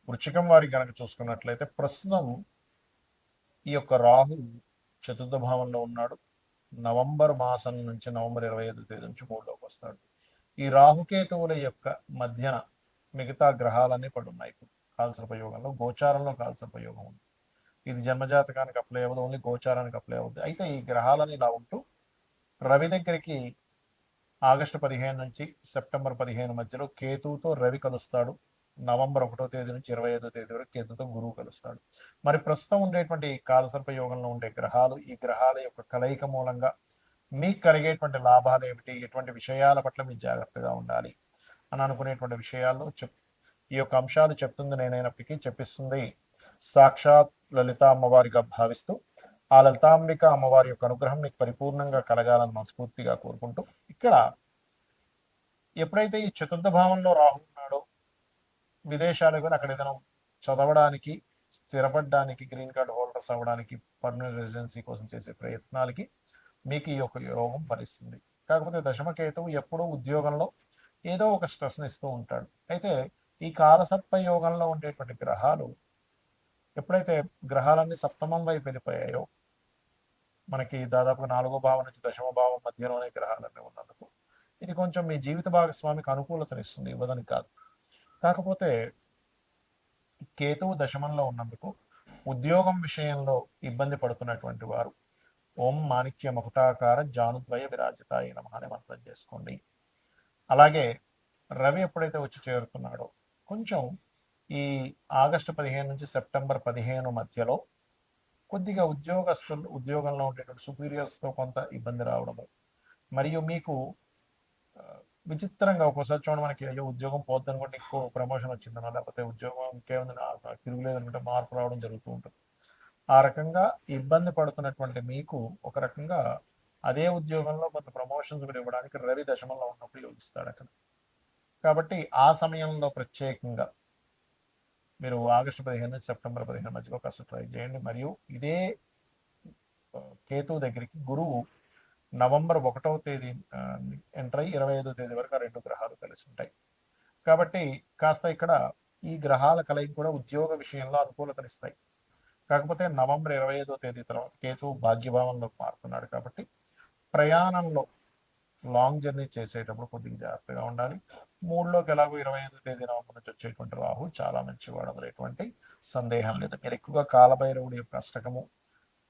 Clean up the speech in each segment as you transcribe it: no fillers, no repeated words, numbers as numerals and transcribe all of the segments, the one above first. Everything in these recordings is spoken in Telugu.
వృశ్చికం వారికి కనుక చూసుకున్నట్లయితే ప్రస్తుతం ఈ యొక్క రాహు చతుర్థ భావంలో ఉన్నాడు. నవంబర్ మాసం నుంచి నవంబర్ 25వ తేదీ నుంచి 3లోకి వస్తాడు. ఈ రాహుకేతువుల యొక్క మధ్యన మిగతా గ్రహాలన్నీ పడున్నాయి. కాలసర్పయోగంలో గోచారంలో కాలసర్పయోగం ఉంది. ఇది జన్మజాతకానికి అప్లై అవ్వదు, ఓన్లీ గోచారానికి అప్లై అవుతుంది. అయితే ఈ గ్రహాలని ఇలా ఉంటూ రవి దగ్గరికి ఆగస్టు 15 నుంచి సెప్టెంబర్ 15 మధ్యలో కేతువుతో రవి కలుస్తాడు. నవంబర్ 1వ తేదీ నుంచి 25వ తేదీ వరకు కేతుతో గురువు కలుస్తాడు. మరి ప్రస్తుతం ఉండేటువంటి కాలసర్ప యోగంలో ఉండే గ్రహాలు, ఈ గ్రహాల యొక్క కలయిక మూలంగా మీకు కలిగేటువంటి లాభాలు ఏమిటి, ఎటువంటి విషయాల పట్ల మీరు జాగ్రత్తగా ఉండాలి అని అనుకునేటువంటి విషయాల్లో ఈ యొక్క అంశాలు చెప్తుంది నేనైనప్పటికీ చెప్పిస్తుంది సాక్షాత్ లలిత అమ్మవారిగా భావిస్తూ ఆ లలితాంబిక అమ్మవారి యొక్క అనుగ్రహం మీకు పరిపూర్ణంగా కలగాలని మనస్ఫూర్తిగా కోరుకుంటూ, ఇక్కడ ఎప్పుడైతే ఈ చతుర్థ భావంలో రాహు ఉన్నాడో విదేశాలు కానీ అక్కడ ఏదైనా చదవడానికి, స్థిరపడడానికి, గ్రీన్ కార్డ్ హోల్డర్స్ అవ్వడానికి, పర్మనెంట్ రెసిడెన్సీ కోసం చేసే ప్రయత్నాలకి మీకు ఈ యొక్క యోగం ఫలిస్తుంది. కాకపోతే దశమకేతువు ఎప్పుడూ ఉద్యోగంలో ఏదో ఒక స్ట్రెస్ని ఇస్తూ ఉంటాడు. అయితే ఈ కాలసర్ప యోగంలో ఉండేటువంటి గ్రహాలు ఎప్పుడైతే గ్రహాలన్నీ సప్తమం వైపు వెళ్ళిపోయాయో, మనకి దాదాపుగా 4వ భావం నుంచి 10వ భావం మధ్యలోనే గ్రహాలన్నీ ఉన్నందుకు ఇది కొంచెం మీ జీవిత భాగస్వామికి అనుకూలతనిస్తుంది, ఇవ్వదని కాదు. కాకపోతే కేతువు దశమంలో ఉన్నందుకు ఉద్యోగం విషయంలో ఇబ్బంది పడుతున్నటువంటి వారు ఓం మాణిక్య మకుటాకార జానుద్వయ విరాజితాయ నమః అనే మంత్రం చేసుకోండి. అలాగే రవి ఎప్పుడైతే వచ్చి చేరుతున్నాడో కొంచెం ఈ ఆగస్టు 15 నుంచి సెప్టెంబర్ 15 మధ్యలో కొద్దిగా ఉద్యోగంలో ఉండేటువంటి సుపీరియర్స్తో కొంత ఇబ్బంది రావడము, మరియు మీకు విచిత్రంగా ఒక్కోసారి చూడండి, మనకి అయ్యో ఉద్యోగం పోద్ది అనుకుంటే ఎక్కువ ప్రమోషన్ వచ్చిందనో, లేకపోతే ఉద్యోగం ఇంకేముంది తిరుగులేదు అనుకుంటే మార్పు రావడం జరుగుతూ ఉంటుంది. ఆ రకంగా ఇబ్బంది పడుతున్నటువంటి మీకు ఒక రకంగా అదే ఉద్యోగంలో కొంత ప్రమోషన్స్ కూడా ఇవ్వడానికి రవి దశమంలో ఉన్నప్పుడు యోగిస్తాడు అక్కడ. కాబట్టి ఆ సమయంలో ప్రత్యేకంగా మీరు ఆగస్టు 15 నుంచి సెప్టెంబర్ 15 మధ్యలో కాస్త ట్రై చేయండి. మరియు ఇదే కేతువు దగ్గరికి గురువు నవంబర్ 1వ తేదీ ఎంటర్ అయ్యి 25వ తేదీ వరకు ఆ 2 గ్రహాలు కలిసి ఉంటాయి. కాబట్టి కాస్త ఇక్కడ ఈ గ్రహాల కలయిక కూడా ఉద్యోగ విషయంలో అనుకూలతనిస్తాయి. కాకపోతే నవంబర్ 25వ తేదీ తర్వాత కేతువు భాగ్యభావంలోకి మారుతున్నాడు. కాబట్టి ప్రయాణంలో లాంగ్ జర్నీ చేసేటప్పుడు కొద్దిగా జాగ్రత్తగా ఉండాలి. 3లోకి ఎలాగో 25వ తేదీ నవంబర్ నుంచి వచ్చేటువంటి రాహు చాలా మంచివాడు, అందులో ఎటువంటి సందేహం లేదు. మీరు ఎక్కువగా కాలభైరవుడి యొక్క అష్టకము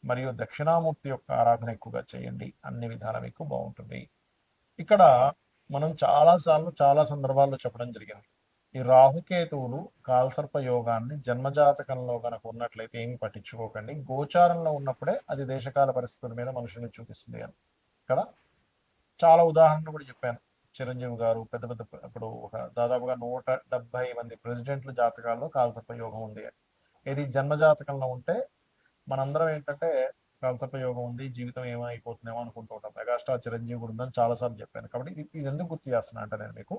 మరియు దక్షిణామూర్తి యొక్క ఆరాధన ఎక్కువగా చేయండి, అన్ని విధాలు మీకు బాగుంటుంది. ఇక్కడ మనం చాలాసార్లు చాలా సందర్భాల్లో చెప్పడం జరిగింది, ఈ రాహుకేతువులు కాలసర్ప యోగాన్ని జన్మజాతకంలో కనుక ఉన్నట్లయితే ఏమి పట్టించుకోకండి, గోచారంలో ఉన్నప్పుడే అది దేశకాల పరిస్థితుల మీద మనుషుల్ని చూపిస్తుంది అని కదా. చాలా ఉదాహరణలు కూడా చెప్పాను. చిరంజీవి గారు పెద్ద పెద్ద ఇప్పుడు ఒక దాదాపుగా 170 మంది ప్రెసిడెంట్ల జాతకాల్లో కాలసర్ప యోగం ఉంది అని. ఇది జన్మజాతకంలో ఉంటే మనందరం ఏంటంటే కాలసర్ప యోగం ఉంది, జీవితం ఏమైపోతుందేమో అనుకుంటూ ఉంటాం. మెగాస్టార్ చిరంజీవి కూడా ఉందని చాలాసార్లు చెప్పాను. కాబట్టి ఇది ఎందుకు గుర్తు చేస్తున్నా అంటే నేను మీకు,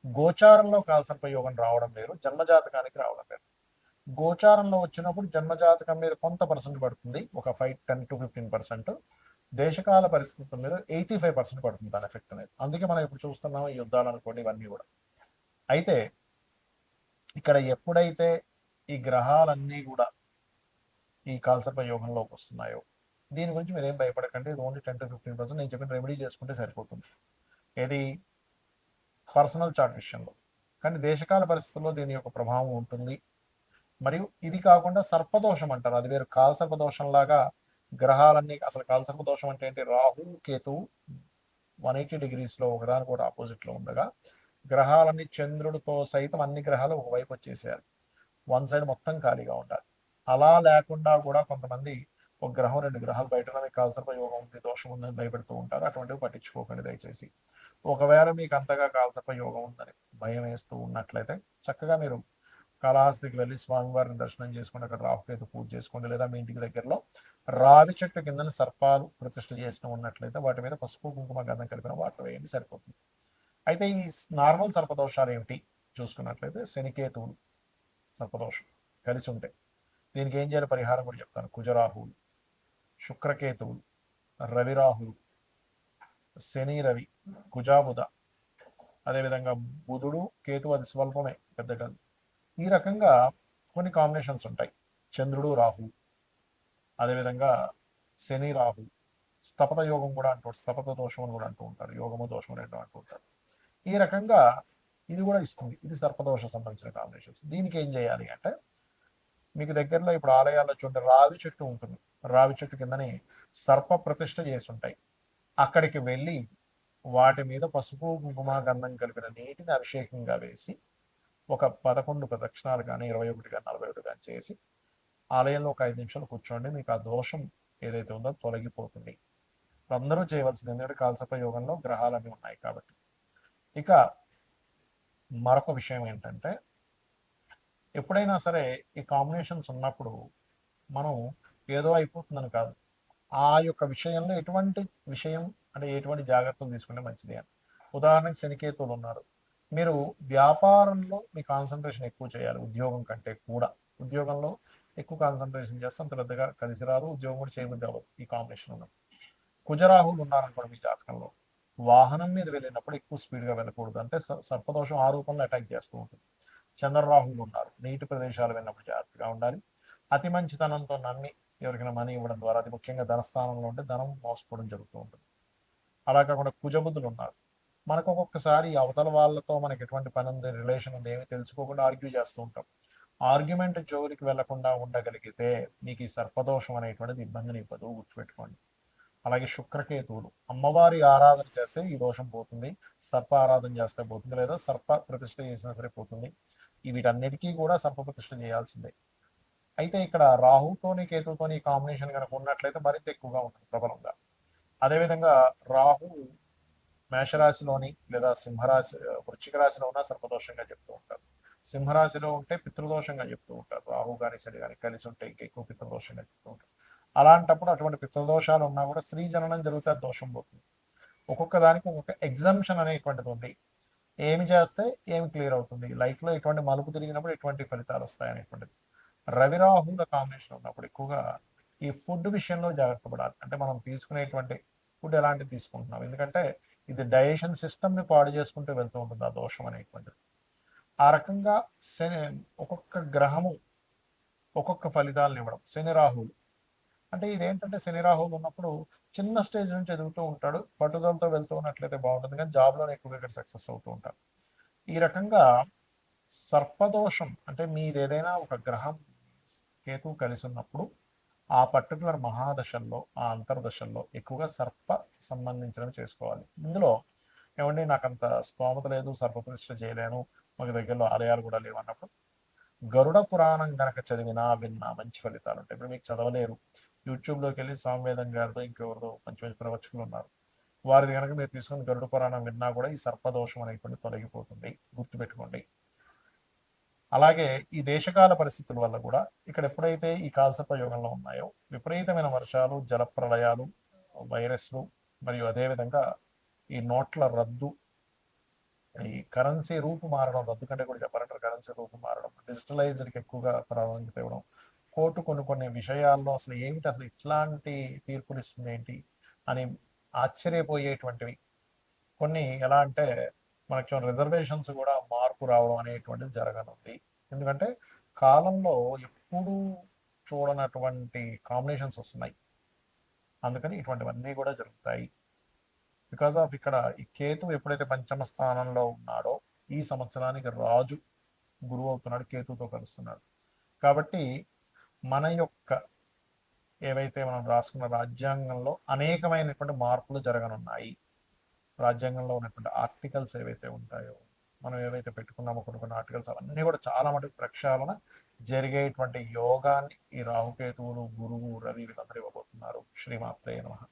గోచారంలో కాలసర్ప యోగం రావడం వేరు, జన్మజాతకానికి రావడం వేరు. గోచారంలో వచ్చినప్పుడు జన్మజాతకం మీద కొంత పర్సెంట్ పడుతుంది, ఒక 10 to 15%. దేశకాల పరిస్థితుల మీద 85% పడుతుంది దాని ఎఫెక్ట్ అనేది. అందుకే మనం ఇప్పుడు చూస్తున్నాం ఈ యుద్ధాలు అనుకోండి, ఇవన్నీ కూడా. అయితే ఇక్కడ ఎప్పుడైతే ఈ గ్రహాలన్నీ కూడా ఈ కాలసర్ప యోగంలోకి వస్తున్నాయో దీని గురించి మీరు ఏం భయపడకండి. ఇది ఓన్లీ 10 to 15%. నేను చెప్పిన రెమెడీ చేసుకుంటే సరిపోతుంది, ఏది పర్సనల్ చార్ట్ విషయంలో. కానీ దేశకాల పరిస్థితుల్లో దీని యొక్క ప్రభావం ఉంటుంది. మరియు ఇది కాకుండా సర్పదోషం అంటారు, అది వేరు. కాలసర్పదోషం లాగా గ్రహాలన్నీ, అసలు కాలసర్పదోషం అంటే ఏంటి, రాహు కేతువు 180 degreesలో ఒకదానికి కూడా ఆపోజిట్లో ఉండగా గ్రహాలన్నీ చంద్రుడితో సైతం అన్ని గ్రహాలు ఒకవైపు వచ్చేసేయాలి, వన్ సైడ్ మొత్తం ఖాళీగా ఉండాలి. అలా లేకుండా కూడా కొంతమంది ఒక గ్రహం 2 గ్రహాలు బయట మీకు కాలసర్ప యోగం ఉంది, దోషం ఉందని భయపెడుతూ ఉంటారు. అటువంటివి పట్టించుకోకండి దయచేసి. ఒకవేళ మీకు అంతగా కాలసర్ప యోగం ఉందని భయం వేస్తూ ఉన్నట్లయితే చక్కగా మీరు కాళహస్తికి వెళ్ళి స్వామివారిని దర్శనం చేసుకుని అక్కడ రాహుకేతు పూజ చేసుకోండి. లేదా మీ ఇంటికి దగ్గరలో రావి చెట్టు కింద సర్పాలు ప్రతిష్ఠ చేసిన ఉన్నట్లయితే వాటి మీద పసుపు కుంకుమ గంధం కలిపిన వాటర్ వేయండి, సరిపోతుంది. అయితే ఈ నార్మల్ సర్పదోషాలు ఏమిటి చూసుకున్నట్లయితే, శనికేతువులు సర్పదోషం కలిసి ఉంటాయి. దీనికి ఏం చేయాలి పరిహారం కూడా చెప్తాను. కుజరాహువులు, శుక్రకేతువులు, రవిరాహులు, శని రవి, కుజాబుధ, అదేవిధంగా బుధుడు కేతు, అది స్వల్పమే, పెద్ద కాదు. ఈ రకంగా కొన్ని కాంబినేషన్స్ ఉంటాయి. చంద్రుడు రాహు, అదేవిధంగా శని రాహు, స్థపత యోగం కూడా అంటూ స్థపత దోషం అని కూడా అంటూ ఉంటారు. యోగము దోషం రెండు అంటూ ఉంటారు. ఈ రకంగా ఇది కూడా ఇస్తుంది. ఇది సర్పదోష సంబంధించిన కాంబినేషన్స్. దీనికి ఏం చేయాలి అంటే, మీకు దగ్గరలో ఇప్పుడు ఆలయాల్లో చూడండి రావి చెట్టు ఉంటుంది. రావి చెట్టు కిందని సర్ప ప్రతిష్ఠ చేసి ఉంటాయి. అక్కడికి వెళ్ళి వాటి మీద పసుపు కుంకుమ గంధం కలిపిన నీటిని అభిషేకంగా వేసి ఒక 11 ప్రదక్షిణాలు కానీ 21 కానీ 41 కానీ చేసి ఆలయంలో ఒక 5 నిమిషాలు కూర్చోండి. మీకు ఆ దోషం ఏదైతే ఉందో తొలగిపోతుంది. అందరూ చేయవలసింది, ఎందుకంటే కాలసర్ప యోగంలో గ్రహాలన్నీ ఉన్నాయి కాబట్టి. ఇక మరొక విషయం ఏంటంటే, ఎప్పుడైనా సరే ఈ కాంబినేషన్స్ ఉన్నప్పుడు మనం ఏదో అయిపోతుందని కాదు, ఆ యొక్క విషయంలో ఎటువంటి విషయం అంటే ఎటువంటి జాగ్రత్తలు తీసుకుంటే మంచిది అని. ఉదాహరణకి శనికేతువులు ఉన్నారు. మీరు వ్యాపారంలో మీ కాన్సన్ట్రేషన్ ఎక్కువ చేయాలి ఉద్యోగం కంటే కూడా. ఉద్యోగంలో ఎక్కువ కాన్సన్ట్రేషన్ చేస్తే అంత పెద్దగా కలిసి రాదు, ఉద్యోగం కూడా చేయబుద్ధి అవ్వదు ఈ కాంబినేషన్ ఉన్నప్పుడు. కుజరాహులు ఉన్నారనుకోండి మీ జాతకంలో, వాహనం మీద వెళ్ళినప్పుడు ఎక్కువ స్పీడ్గా వెళ్ళకూడదు, అంటే సర్పదోషం ఆ రూపంలో అటాక్ చేస్తూ ఉంటుంది. చంద్రరాహులు ఉన్నారు, నీటి ప్రదేశాలు వెళ్ళినప్పుడు జాగ్రత్తగా ఉండాలి. అతి మంచితనంతో నమ్మి ఎవరికైనా మనీ ఇవ్వడం ద్వారా, అది ముఖ్యంగా ధనస్థానంలో ఉంటే ధనం మోసపోవడం జరుగుతూ ఉంటుంది. అలా కాకుండా కుజబుద్ధులు ఉన్నారు, మనకు ఒక్కొక్కసారి అవతల వాళ్ళతో మనకి ఎటువంటి పని ఉంది, రిలేషన్ ఉంది, ఏమి తెలుసుకోకుండా ఆర్గ్యూ చేస్తూ ఉంటాం. ఆర్గ్యుమెంట్ జోలికి వెళ్లకుండా ఉండగలిగితే మీకు ఈ సర్పదోషం అనేటువంటిది ఇబ్బందిని ఇవ్వదు, గుర్తుపెట్టుకోండి. అలాగే శుక్రకేతువులు, అమ్మవారి ఆరాధన చేస్తే ఈ దోషం పోతుంది, సర్ప ఆరాధన చేస్తే పోతుంది, లేదా సర్ప ప్రతిష్ఠ చేసినా సరే పోతుంది. వీటన్నిటికీ కూడా సర్ప ప్రతిష్ఠ చేయాల్సిందే. అయితే ఇక్కడ రాహుతోని కేతుతోని కాంబినేషన్ కనుక ఉన్నట్లయితే మరింత ఎక్కువగా ఉంటుంది ప్రబలంగా. అదేవిధంగా రాహు మేషరాశిలోని లేదా సింహరాశి వృశ్చిక రాశిలో ఉన్న సర్పదోషంగా చెప్తూ ఉంటారు. సింహరాశిలో ఉంటే పితృదోషంగా చెప్తూ ఉంటారు. రాహు కానీ శని కానీ కలిసి ఉంటే ఎక్కువ పితృదోషంగా చెప్తూ ఉంటారు. అలాంటప్పుడు అటువంటి పితృదోషాలు ఉన్నా కూడా స్త్రీ జననం జరిగితే దోషం పోతుంది. ఒక్కొక్క దానికి ఒక్కొక్క ఎగ్జామ్షన్ అనేటువంటిది ఉంది. ఏమి చేస్తే ఏమి క్లియర్ అవుతుంది, లైఫ్లో ఎటువంటి మలుపు తిరిగినప్పుడు ఎటువంటి ఫలితాలు వస్తాయి అనేటువంటిది. రవిరాహుల కాంబినేషన్ ఉన్నప్పుడు ఎక్కువగా ఈ ఫుడ్ విషయంలో జాగ్రత్త పడాలి. అంటే మనం తీసుకునేటువంటి ఫుడ్ ఎలాంటిది తీసుకుంటున్నాం, ఎందుకంటే ఇది డైజెషన్ సిస్టమ్ని పాడు చేసుకుంటూ వెళ్తూ ఉంటుంది ఆ దోషం అనేటువంటిది. ఆ రకంగా శని ఒక్కొక్క గ్రహము ఒక్కొక్క ఫలితాలను ఇవ్వడం. శని రాహువులు అంటే ఇదేంటంటే, శని రాహువులు ఉన్నప్పుడు చిన్న స్టేజ్ నుంచి ఎదుగుతూ ఉంటాడు, పట్టుదలతో వెళ్తూ ఉన్నట్లయితే బాగుంటుంది, కానీ జాబ్లోనే ఎక్కువగా ఇక్కడ సక్సెస్ అవుతూ ఉంటారు. ఈ రకంగా సర్పదోషం అంటే మీది ఏదైనా ఒక గ్రహం కేతువు కలిసి ఉన్నప్పుడు ఆ పర్టికులర్ మహాదశల్లో, ఆ అంతర్దశల్లో ఎక్కువగా సర్ప సంబంధించినవి చేసుకోవాలి. ఇందులో ఏమండి నాకు అంత స్తోమత లేదు, సర్ప ప్రతిష్ఠ చేయలేను, మాకు దగ్గరలో ఆలయాలు కూడా లేవు అన్నప్పుడు గరుడ పురాణం గనక చదివినా విన్నా మంచి ఫలితాలు ఉంటాయి. ఇప్పుడు మీకు చదవలేరు, యూట్యూబ్లోకి వెళ్ళి సామవేదం గారితో ఇంకెవరితో మంచి మంచి ప్రవచకులు ఉన్నారు, వారిది కనుక మీరు తీసుకుని గరుడ పురాణం విన్నా కూడా ఈ సర్పదోషం అనేటువంటి తొలగిపోతుంది, గుర్తుపెట్టుకోండి. అలాగే ఈ దేశకాల పరిస్థితుల వల్ల కూడా ఇక్కడ ఎప్పుడైతే ఈ కాలసర్ప యోగంలో ఉన్నాయో విపరీతమైన వర్షాలు, జలప్రళయాలు, వైరస్లు, మరియు అదేవిధంగా ఈ నోట్ల రద్దు, ఈ కరెన్సీ రూపు మారడం, రద్దు కంటే కూడా చెప్పాలంటే కరెన్సీ రూపు మారడం, డిజిటలైజ్డ్కి ఎక్కువగా ప్రాధాన్యత ఇవ్వడం, కోర్టు కొన్ని విషయాల్లో అసలు ఏమిటి, అసలు ఇట్లాంటి తీర్పులు ఇస్తుంది ఏంటి అని ఆశ్చర్యపోయేటువంటివి కొన్ని. ఎలా అంటే మనకు రిజర్వేషన్స్ కూడా మార్పు రావడం అనేటువంటిది జరగనుంది. ఎందుకంటే కాలంలో ఎప్పుడూ చూడనటువంటి కాంబినేషన్స్ వస్తున్నాయి, అందుకని ఇటువంటివన్నీ కూడా జరుగుతాయి. బికాస్ ఆఫ్ ఇక్కడ ఈ కేతు ఎప్పుడైతే పంచమ స్థానంలో ఉన్నాడో ఈ సంవత్సరానికి రాజు గురువు అవుతున్నాడు, కేతుతో కలుస్తున్నాడు. కాబట్టి మన యొక్క ఏవైతే మనం రాసుకున్న రాజ్యాంగంలో అనేకమైనటువంటి మార్పులు జరగనున్నాయి. రాజ్యాంగంలో ఉన్నటువంటి ఆర్టికల్స్ ఏవైతే ఉంటాయో, మనం ఏవైతే పెట్టుకున్నామో కొన్ని ఆర్టికల్స్, అవన్నీ కూడా చాలా మటుకు ప్రక్షాళన జరిగేటువంటి యోగాన్ని ఈ రాహుకేతువులు, గురువు, రవి వీళ్ళందరూ ఇవ్వబోతున్నారు. శ్రీమాత్రే నమః.